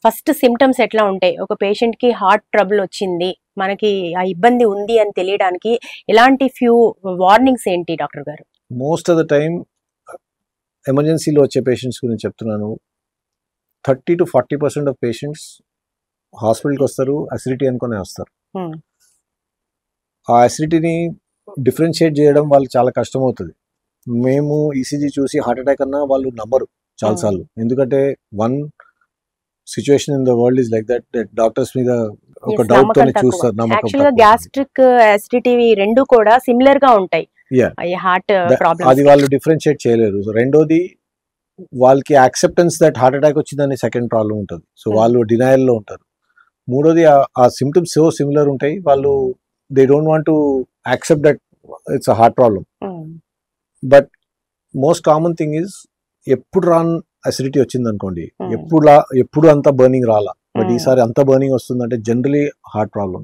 First symptoms ఎట్లా ఉంటాయి? ఒక పేషెంట్ కి హార్ట్ ట్రబుల్ వచ్చింది, మనకి ఆ ఇబ్బంది ఉంది అని తెలియడానికి ఎలాంటి ఫ్యూ వార్నింగ్స్ ఏంటి డాక్టర్ గారు? మోస్ట్ ఆఫ్ ద టైం ఎమర్జెన్సీలో వచ్చే పేషెంట్స్ గురించి చెప్తున్నాను. 30 to 40% ఆఫ్ పేషెంట్స్ హాస్పిటల్కి వస్తారు, అసిడిటీ అనుకునే వస్తారు. ఆ అసిడిటీని డిఫరెన్షియేట్ చేయడం వాళ్ళకి చాలా కష్టం అవుతుంది. మేము ఈసీజీ చూసి హార్ట్ అటాక్ అన్నా వాళ్ళు నమ్మరు చాలాసార్లు. ఎందుకంటే one situation in the world is like that doctors మీద ఒక డౌట్ తోనే చూస్తారు, నమ్మకం యాక్చువల్గా గ్యాస్ట్రిక్ అసిడిటీ రెండు కూడా సిమిలర్ గా ఉంటాయి. హార్ట్ ప్రాబ్లమ్ అది వాళ్ళు డిఫరెన్షియేట్ చేయలేరు. సో రెండోది వాళ్ళకి యాక్సెప్టెన్స్ దట్ హార్ట్ అటాక్ వచ్చిందని సెకండ్ ప్రాబ్లం ఉంటుంది. సో వాళ్ళు డినయల్లో ఉంటారు. మూడోది ఆ సిమ్టమ్స్ సో సిమిలర్ ఉంటాయి, వాళ్ళు they don't want to accept that it's a heart problem. But most common thing is ఎప్పుడు రాన్ అసిడిటీ వచ్చింది అనుకోండి, ఎప్పుడు అంత బర్నింగ్ రాలా, బట్ ఈసారి అంత బర్నింగ్ వస్తుందంటే generally heart problem.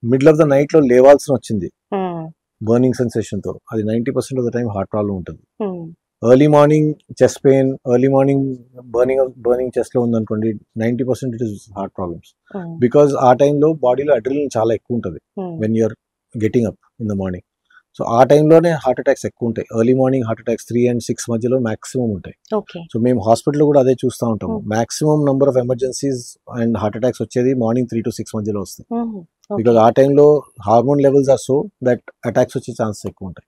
Middle of the night లో లేవాల్సిన వచ్చింది బర్నింగ్ సెన్సేషన్ తో, అది 90% of the time heart problem ఉంటుంది. Early morning chest pain, early morning burning chest లో ఉందనుకోండి, 90% it is heart problems. Because ఆ టైంలో బాడీలో అడ్రినలిన్ చాలా ఎక్కువ ఉంటుంది when you are getting up in the morning. So ఆ టైంలోనే హార్ట్ అటాక్స్ ఎక్కువ ఉంటాయి. Early morning heart attacks 3 and 6 మధ్యలో మాక్సిమం ఉంటాయి. సో మేము హాస్పిటల్లో కూడా అదే చూస్తూ ఉంటాము. Maximum number of emergencies and heart attacks వచ్చేది మార్నింగ్ 3 to 6 మధ్యలో వస్తాయి. బికాస్ ఆ టైంలో hormone levels are so that attacks వచ్చే ఛాన్సెస్ ఎక్కువ ఉంటాయి.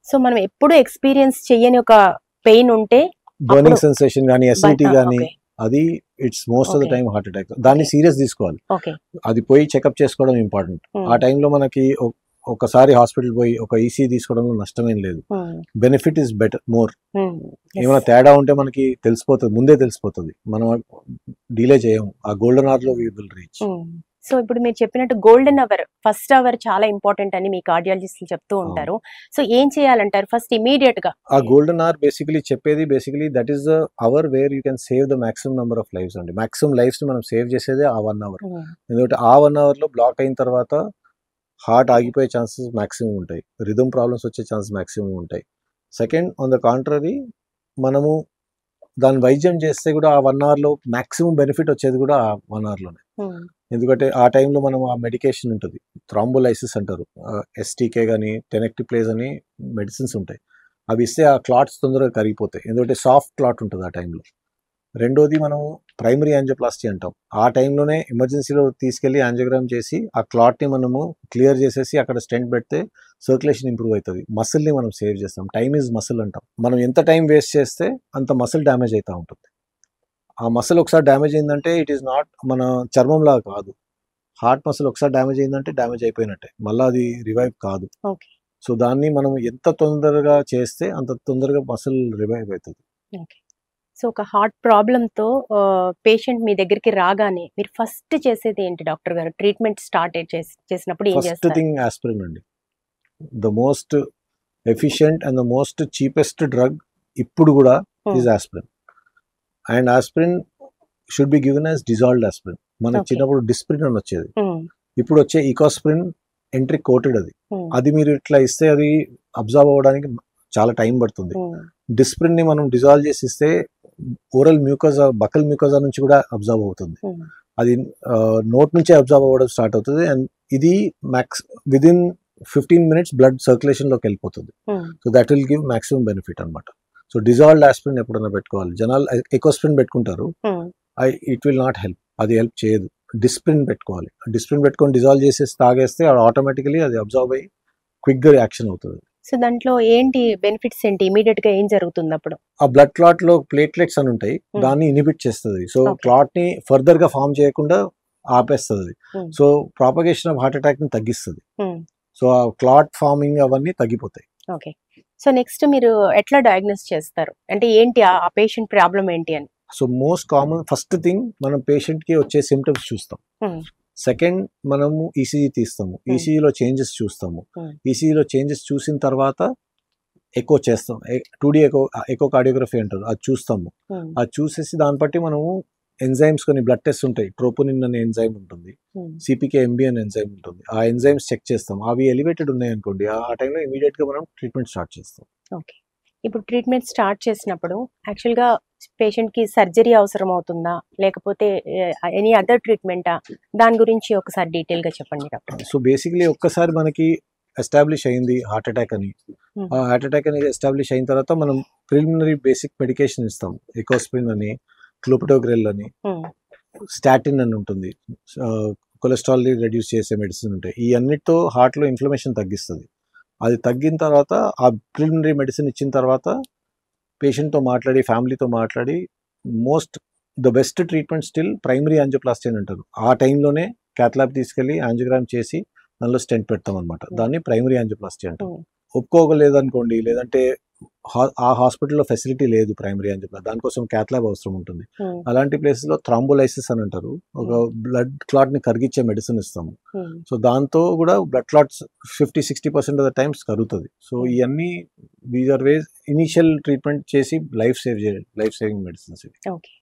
సో మనం ఎప్పుడు ఎక్స్పీరియన్స్ చెయ్యని ఒక పెయిన్ ఉంటే, బర్నింగ్ సెన్సేషన్ కానీ అసిడిటీ కానీ, అది it's most of the time heart attack. దాన్ని సీరియస్ తీసుకోవాలి, అది పోయి చెకప్ చేసుకోవడం ఇంపార్టెంట్. ఆ టైంలో మనకి ఒకసారి హాస్పిటల్ పోయి ఒక ఈసీ తీసుకోవడంలో నష్టమేం లేదు. Benefit is better more. ఏమైనా తేడా ఉంటే మనకి తెలిసిపోతుంది, ముందే తెలిసిపోతుంది, మనం డిలే చేయము. ఆ గోల్డెన్ అవర్ లో వి విల్ రీచ్. సో ఇప్పుడు మీరు చెప్పినట్టు గోల్డెన్ అవర్, ఫస్ట్ అవర్ చాలా ఇంపార్టెంట్ అని మీ కార్డియాలజిస్టులు చెప్తూ ఉంటారు. సో ఏం చేయాలంటారు ఫస్ట్ ఇమీడియట్ గా? ఆ గోల్డెన్ అవర్ బేసికలీ చెప్పేది that is the hour where you can save the maximum number of lives అండి. మాక్సిమం లైఫ్స్ ని మనం సేవ్ చేసేదే ఆ 1 hour. ఎందుకంటే ఆ 1 hour లో బ్లాక్ అయిన తర్వాత హార్ట్ ఆగిపోయే ఛాన్సెస్ మాక్సిమం ఉంటాయి, రిథమ్ ప్రాబ్లమ్స్ వచ్చే ఛాన్సెస్ మాక్సిమం ఉంటాయి. సెకండ్, ఆన్ ద కాంట్రరీ, మనము దాన్ని వైద్యం చేస్తే కూడా ఆ 1 hour లో మాక్సిమం బెనిఫిట్ వచ్చేది కూడా ఆ 1 hour లోనే. ఎందుకంటే ఆ టైంలో మనం ఆ మెడికేషన్ ఉంటుంది, థ్రాంబోలైసిస్ అంటారు, ఎస్టీకే కానీ టెనెక్టిప్లేజ్ అని మెడిసిన్స్ ఉంటాయి. అవి ఇస్తే ఆ క్లాట్స్ తొందరగా కరిగిపోతాయి, ఎందుకంటే సాఫ్ట్ క్లాట్ ఉంటుంది ఆ టైంలో. రెండోది, మనం ప్రైమరీ యాంజియోప్లాస్టీ అంటాం. ఆ టైంలోనే ఎమర్జెన్సీలో తీసుకెళ్లి యాంజియోగ్రామ్ చేసి ఆ క్లాట్ని మనము క్లియర్ చేసేసి అక్కడ స్టెంట్ పెడితే సర్క్యులేషన్ ఇంప్రూవ్ అవుతుంది, మసిల్ని మనం సేవ్ చేస్తాం. టైమ్ ఈజ్ మసిల్ అంటాం. మనం ఎంత టైం వేస్ట్ చేస్తే అంత మసిల్ డ్యామేజ్ అవుతూ ఉంటుంది. ఆ మసిల్ ఒకసారి డ్యామేజ్ అయిందంటే ఇట్ ఈస్ నాట్ మన చర్మంలా కాదు. హార్ట్ మసిల్ ఒకసారి డ్యామేజ్ అయిందంటే డ్యామేజ్ అయిపోయినట్టే, మళ్ళీ అది రివైవ్ కాదు. సో దాన్ని మనం ఎంత తొందరగా చేస్తే అంత తొందరగా మసిల్ రివైవ్ అవుతుంది. సో ఒక హార్ట్ ప్రాబ్లంతో పేషెంట్ మీ దగ్గరికి రాగానే మీరు ఫస్ట్ చేసేది ఏంటి డాక్టర్ గారు? ట్రీట్మెంట్ స్టార్ట్ చేసినప్పుడు ఏం చేస్తారు? ఫస్ట్ థింగ్ ఆస్పిరిన్ అండి. The most efficient and the most cheapest drug ఇప్పుడు కూడా is aspirin. And aspirin should be given as dissolved aspirin. మనకి చిన్నప్పుడు డిస్ప్రిన్ అని వచ్చేది, ఇప్పుడు వచ్చే ఈకోస్ప్రిన్ ఎంట్రిక్ కోటెడ్. అది మీరు ఇట్లా ఇస్తే అది అబ్జర్వ్ అవ్వడానికి చాలా టైం పడుతుంది. డిస్ప్రిన్ ని మనం డిజాల్వ్ చేసి ఇస్తే ఓరల్ మ్యూకోజా, బకల్ మ్యూకోజా నుంచి కూడా అబ్జర్వ్ అవుతుంది. అది నోట్ నుంచే అబ్జర్వ్ అవ్వడం స్టార్ట్ అవుతుంది. అండ్ ఇది విదిన్ 15 minutes బ్లడ్ సర్క్యులేషన్ లోకి వెళ్ళిపోతుంది. So that will give maximum benefit అనమాట. సో డిజాల్వ్డ్ ఆస్పిరిన్ ఎప్పుడైనా పెట్టుకోవాలి. జనాలు ఎకోస్ప్రిన్ పెట్టుకుంటారు, ఇట్ విల్ నాట్ హెల్ప్, అది హెల్ప్ చేయదు. డిస్ప్రిన్ పెట్టుకోవాలి. డిస్ప్రిన్ పెట్టుకొని డిజాల్వ్ చేసేసి తాగేస్తే ఆటోమేటికలీ అది అబ్జర్వ్ అయ్యి క్విక్ గా రియాక్షన్ అవుతుంది. సో దాంట్లో ఏంటి బెనిఫిట్స్ ఏంటి? ఇమీడియట్ గా ఏం జరుగుతుంది అప్పుడు? ఆ బ్లడ్ క్లాట్ లో ప్లేట్లెట్స్ అని ఉంటాయి, దాన్ని ఇనిబిట్ చేస్తుంది. సో క్లాట్ ని ఫర్దర్ గా ఫామ్ చేయకుండా ఆపేస్తుంది. So propagation of heart attack ని తగ్గిస్తుంది. సో ఆ క్లాట్ ఫార్మింగ్ అవన్నీ తగ్గిపోతాయి. ఓకే. సో నెక్స్ట్ మీరు ఎట్లా డయాగ్నోస్ చేస్తారు? అంటే ఏంటి ఆ పేషెంట్ ప్రాబ్లం ఏంటి అని? So most common, first thing మనం పేషెంట్ కి వచ్చే సిమ్టమ్స్ చూస్తాం. సెకండ్, మనము ఈసీజీ తీస్తాము, ఈసీజీలో చేంజెస్ చూస్తాము. ఈసీజీలో చేంజెస్ చూసిన తర్వాత ఎకో చేస్తాం, 2D ఎకో కార్డియోగ్రఫీ అంటారు, అది చూస్తాము. అది చూసేసి దాన్ని బట్టి మనము ఎంజైమ్స్, కొన్ని బ్లడ్ టెస్ట్ ఉంటాయి, ట్రోపోనిన్ అనే ఎంజైమ్ ఉంటుంది, సిపికే ఎంబి అనే ఎంజైమ్ ఉంటుంది. ఆ ఎంజైమ్స్ చెక్ చేస్తాం. అవి ఎలివేటెడ్ ఉన్నాయి అనుకోండి, ఆ టైంలో ఇమీడియట్ గా మనం ట్రీట్మెంట్ స్టార్ట్ చేస్తాం. ఓకే. ఇప్పుడు ట్రీట్మెంట్ స్టార్ట్ చేసినప్పుడు యాక్చువల్‌గా పేషెంట్‌కి సర్జరీ అవసరం అవుతుందా? లేకపోతే ఎనీ అదర్ ట్రీట్మెంటా? దాని గురించి ఒకసారి డీటెయిల్‌గా చెప్పండి డాక్టర్ గారు. సో బేసిక్‌లీ ఒక్కసారి మనకి ఎస్టాబ్లిష్ అయింది హార్ట్ అటాక్ అని. హ్మ్. ఆ హార్ట్ అటాక్ అనేది ఎస్టాబ్లిష్ అయిన తర్వాత మనం ప్రిలిమినరీ బేసిక్ మెడికేషన్ ఇస్తాం. ఎకోస్ప్రిన్ అని, క్లోపిటోగ్రెల్ అని, హ్మ్. స్టాటిన్ అని ఉంటుంది. కొలెస్ట్రాల్‌ని రెడ్యూస్ చేసే మెడిసిన్ ఉంటాయి. ఈ అన్నిటితో హార్ట్‌లో ఇన్‌ఫ్లమేషన్ తగ్గిస్తది. అది తగ్గిన తర్వాత ఆ ప్రిలిమినరీ మెడిసిన్ ఇచ్చిన తర్వాత పేషెంట్‌తో మాట్లాడి, ఫ్యామిలీతో మాట్లాడి the best treatment still primary angioplasty అని అంటారు. ఆ టైంలోనే క్యాత్ ల్యాబ్ తీసుకెళ్ళి యాంజియోగ్రామ్ చేసి దానిలో స్టెంట్ పెడతామనమాట. దాన్ని ప్రైమరీ యాంజియోప్లాస్టీ అంటాం. హ్మ్. ఒప్పుకోలేదనుకోండి, లేదంటే ఆ హాస్పిటల్‌లో ఫెసిలిటీ లేదు ప్రైమరీ యాంజియోప్లాస్టీ. దానికోసం క్యాత్ ల్యాబ్ అవసరం ఉంటుంది. హ్మ్. అలాంటి ప్లేసెస్‌లో థ్రాంబోలైసిస్ అని అంటారు. ఒక బ్లడ్ క్లాట్‌ని కరిగించే మెడిసిన్ ఇస్తాము. హ్మ్. సో దాంతో కూడా blood clots 50-60% of the times కరుగుతది. సో ఇయన్నీ these are ways initial treatment చేసి లైఫ్ సేవింగ్ మెడిసిన్స్ ఇవి. ఓకే.